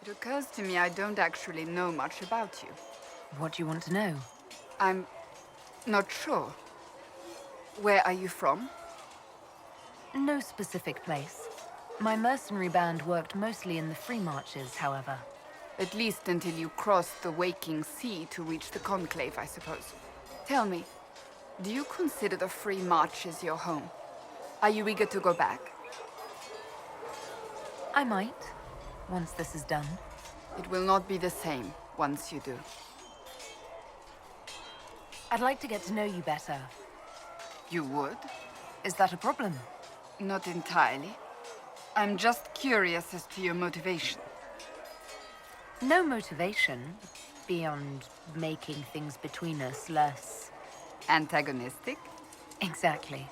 It occurs to me I don't actually know much about you. What do you want to know? I'm not sure. Where are you from? No specific place. My mercenary band worked mostly in the free marches, however. At least until you crossed the waking sea to reach the Conclave, I suppose. Tell me, do you consider the Free Marches your home? Are you eager to go back? I might, once this is done. It will not be the same once you do. I'd like to get to know you better. You would? Is that a problem? Not entirely. I'm just curious as to your motivation. No motivation, beyond making things between us less... Antagonistic? Exactly.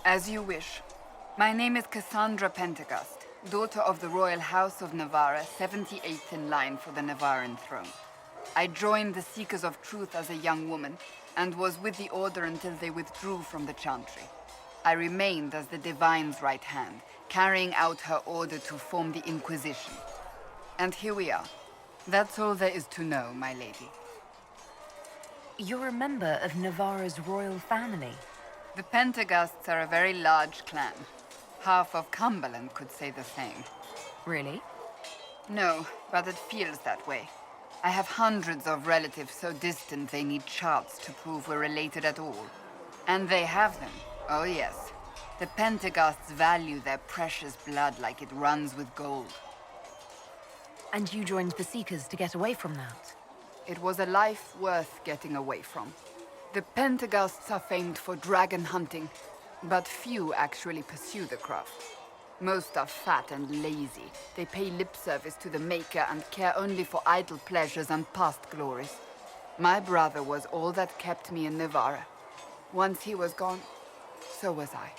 As you wish. My name is Cassandra Pentagast, daughter of the Royal House of Navarre, 78th in line for the Navarran throne. I joined the Seekers of Truth as a young woman, and was with the Order until they withdrew from the Chantry. I remained as the Divine's right hand, carrying out her order to form the Inquisition. And here we are. That's all there is to know, my lady. You're a member of Navarre's royal family. The Pentagasts are a very large clan. Half of Cumberland could say the same. Really? No, but it feels that way. I have hundreds of relatives so distant they need charts to prove we're related at all. And they have them. Oh yes. The Pentagasts value their precious blood like it runs with gold. And you joined the Seekers to get away from that? It was a life worth getting away from. The Pentagasts are famed for dragon hunting, but few actually pursue the craft. Most are fat and lazy. They pay lip service to the Maker and care only for idle pleasures and past glories. My brother was all that kept me in Navarre. Once he was gone, so was I.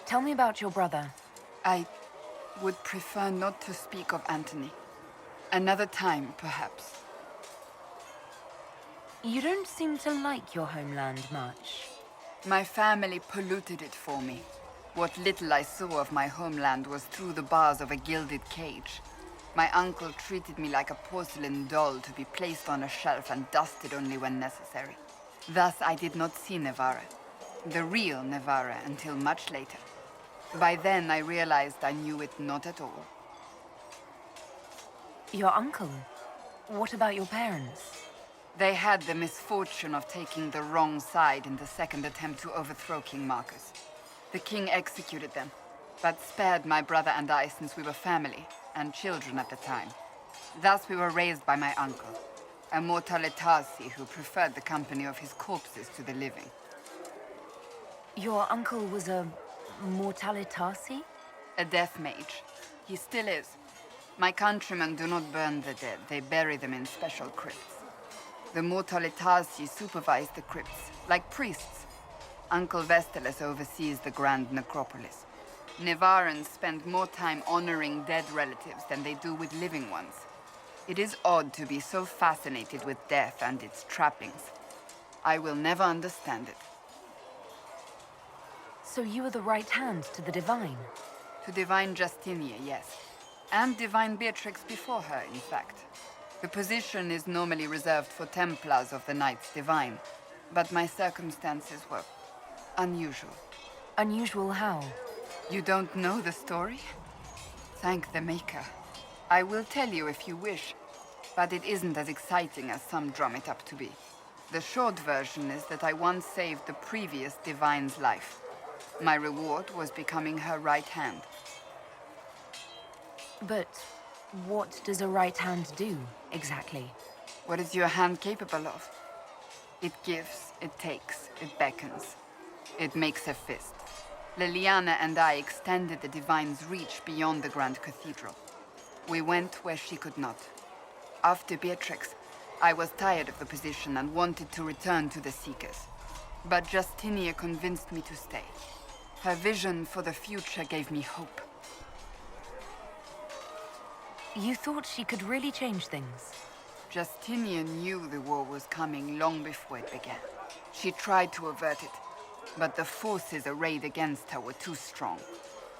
Tell me about your brother. I would prefer not to speak of Anthony. Another time, perhaps. You don't seem to like your homeland much. My family polluted it for me. What little I saw of my homeland was through the bars of a gilded cage. My uncle treated me like a porcelain doll to be placed on a shelf and dusted only when necessary. Thus I did not see Navarre, the real Navarre, until much later. By then I realized I knew it not at all. Your uncle? What about your parents? They had the misfortune of taking the wrong side in the second attempt to overthrow King Marcus. The king executed them, but spared my brother and I since we were family, and children at the time. Thus we were raised by my uncle, a mortalitasi who preferred the company of his corpses to the living. Your uncle was a mortalitasi? A death mage. He still is. My countrymen do not burn the dead, they bury them in special crypts. The mortalitasi supervise the crypts, like priests. Uncle Vestalis oversees the grand necropolis. Navarrans spend more time honoring dead relatives than they do with living ones. It is odd to be so fascinated with death and its trappings. I will never understand it. So you were the right hand to the Divine? To Divine Justinia, yes. And Divine Beatrix before her, in fact. The position is normally reserved for Templars of the Knights Divine, but my circumstances were unusual. Unusual how? You don't know the story? Thank the Maker. I will tell you if you wish, but it isn't as exciting as some drum it up to be. The short version is that I once saved the previous Divine's life. My reward was becoming her right hand. But what does a right hand do, exactly? What is your hand capable of? It gives, it takes, it beckons. It makes a fist. Liliana and I extended the Divine's reach beyond the Grand Cathedral. We went where she could not. After Beatrix, I was tired of the position and wanted to return to the Seekers. But Justinia convinced me to stay. Her vision for the future gave me hope. You thought she could really change things? Justinia knew the war was coming long before it began. She tried to avert it. But the forces arrayed against her were too strong.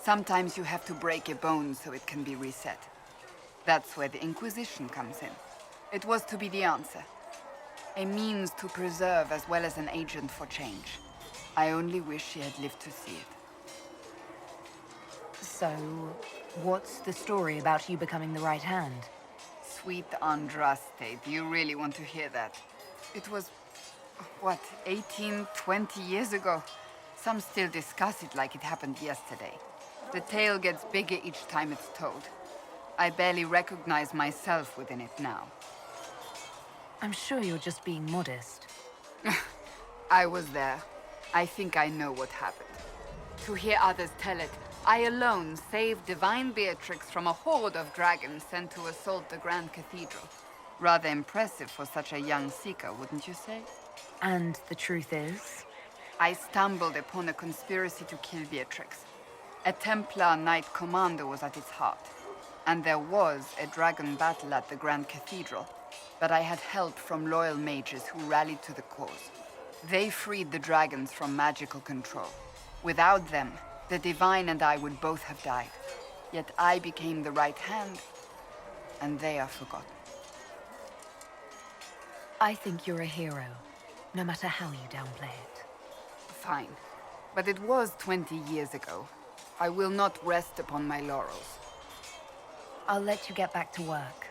Sometimes you have to break a bone so it can be reset. That's where the Inquisition comes in. It was to be the answer. A means to preserve as well as an agent for change. I only wish she had lived to see it. So, what's the story about you becoming the right hand? Sweet Andraste, do you really want to hear that? It was, what, 18, 20 years ago? Some still discuss it like it happened yesterday. The tale gets bigger each time it's told. I barely recognize myself within it now. I'm sure you're just being modest. I was there. I think I know what happened. To hear others tell it, I alone saved Divine Beatrix from a horde of dragons sent to assault the Grand Cathedral. Rather impressive for such a young seeker, wouldn't you say? And the truth is? I stumbled upon a conspiracy to kill Beatrix. A Templar Knight Commander was at its heart. And there was a dragon battle at the Grand Cathedral. But I had help from loyal mages who rallied to the cause. They freed the dragons from magical control. Without them, the Divine and I would both have died. Yet I became the right hand, and they are forgotten. I think you're a hero, no matter how you downplay it. Fine. But it was 20 years ago. I will not rest upon my laurels. I'll let you get back to work.